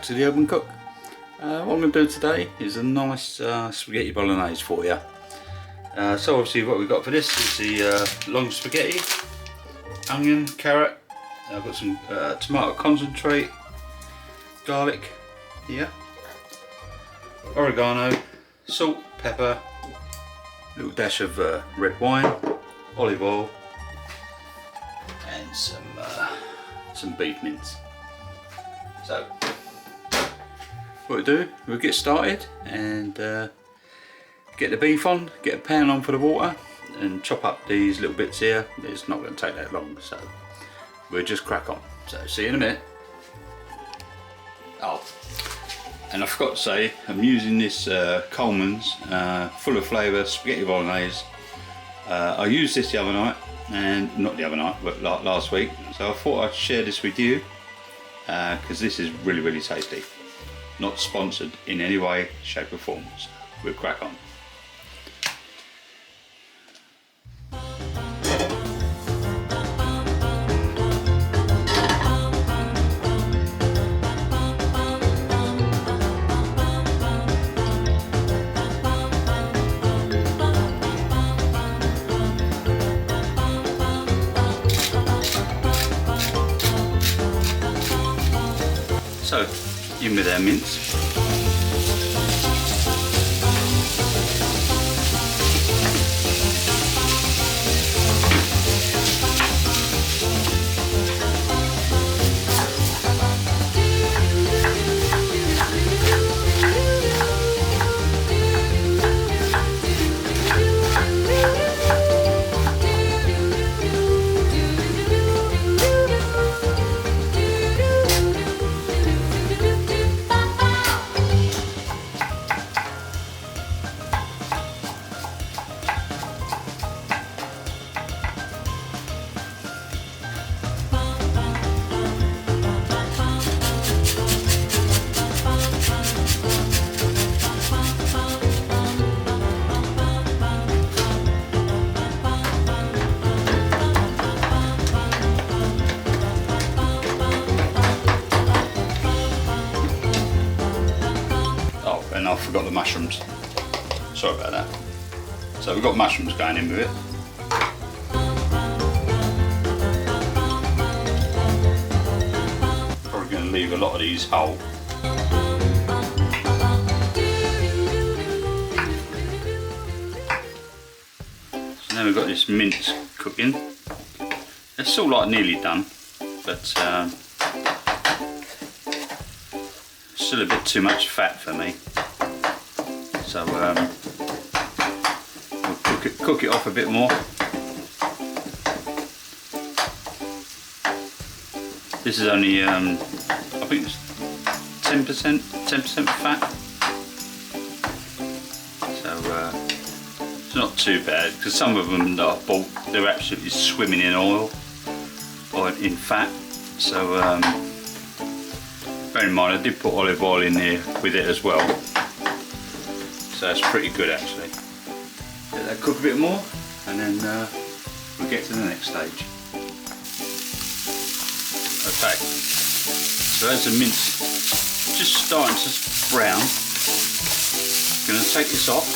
to the Oven Cook. What I'm going to do today is a nice spaghetti bolognese for you. So obviously what we've got for this is the long spaghetti, onion, carrot. I've got some tomato concentrate, garlic here, oregano, salt, pepper, a little dash of red wine, olive oil, and some beef mince. So what we'll do, we'll get started and get the beef on, get a pan on for the water and chop up these little bits here. It's not going to take that long, so we'll just crack on. So see you in a minute. Oh, and I forgot to say, I'm using this Colmans full of flavour spaghetti bolognese. I used this the other night, and not the other night, but last week. So I thought I'd share this with you because this is really tasty. Not sponsored in any way, shape or form. So we'll crack on. So, in with our mince. And I forgot the mushrooms. Sorry about that. So we've got mushrooms going in with it. Probably going to leave a lot of these whole. So now we've got this mince cooking. It's still like nearly done, but still a bit too much fat for me. So we'll cook it off a bit more. This is only I think it's 10% fat. So it's not too bad, because some of them that I've bought, they're absolutely swimming in oil or in fat. So bear in mind I did put olive oil in there with it as well. So that's pretty good actually. Let that cook a bit more and then we'll get to the next stage. Okay, so as the mince just starting to brown, I'm going to take this off.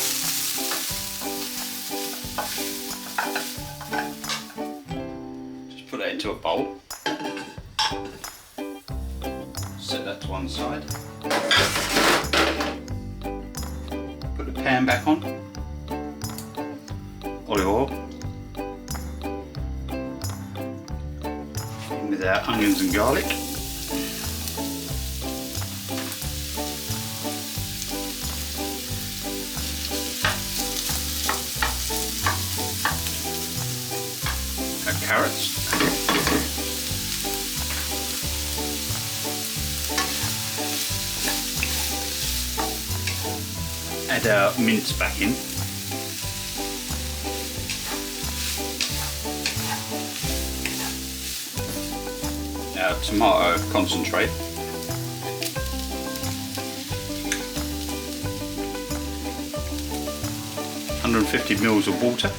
Just put that into a bowl. Set that to one side. Put the pan back on, olive oil, in with our onions and garlic, our carrots, add our mince back in. Our tomato concentrate. (150 ml of water).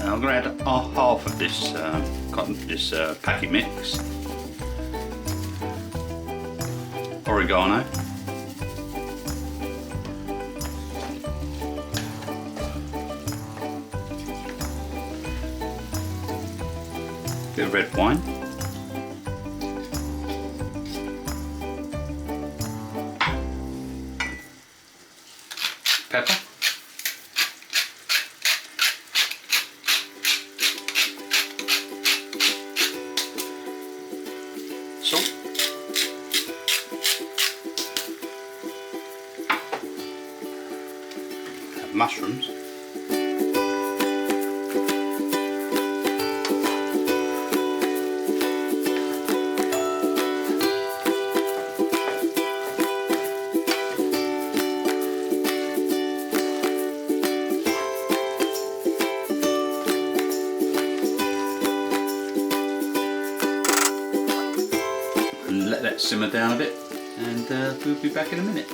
I'm going to add half of this packet mix. Oregano. Bit of red wine. Pepper. Salt. Mushrooms. And let that simmer down a bit, and we'll be back in a minute.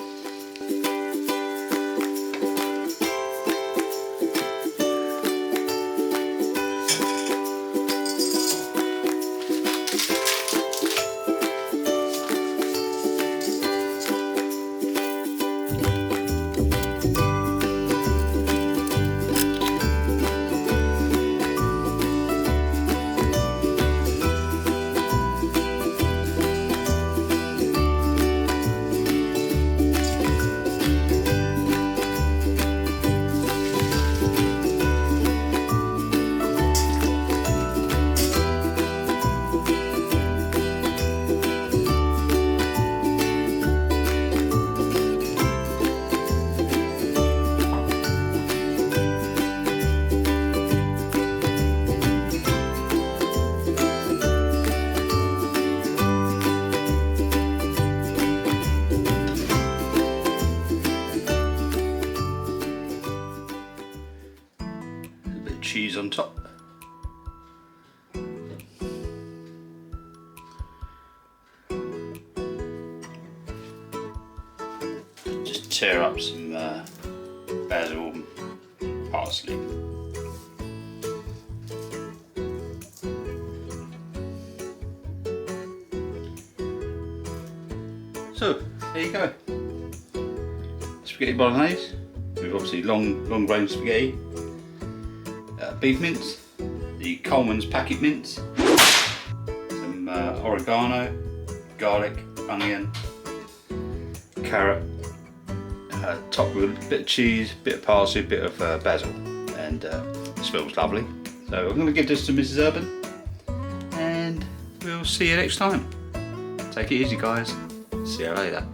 Cheese on top. Just tear up some basil and parsley. So there you go. Spaghetti bolognese with obviously long grain spaghetti. Beef mince, the Colmans packet mince, some oregano, garlic, onion, carrot, topped with a bit of cheese, bit of parsley, a bit of basil, and it smells lovely. So I'm going to give this to Mrs. Urban, and we'll see you next time. Take it easy, guys. See you later.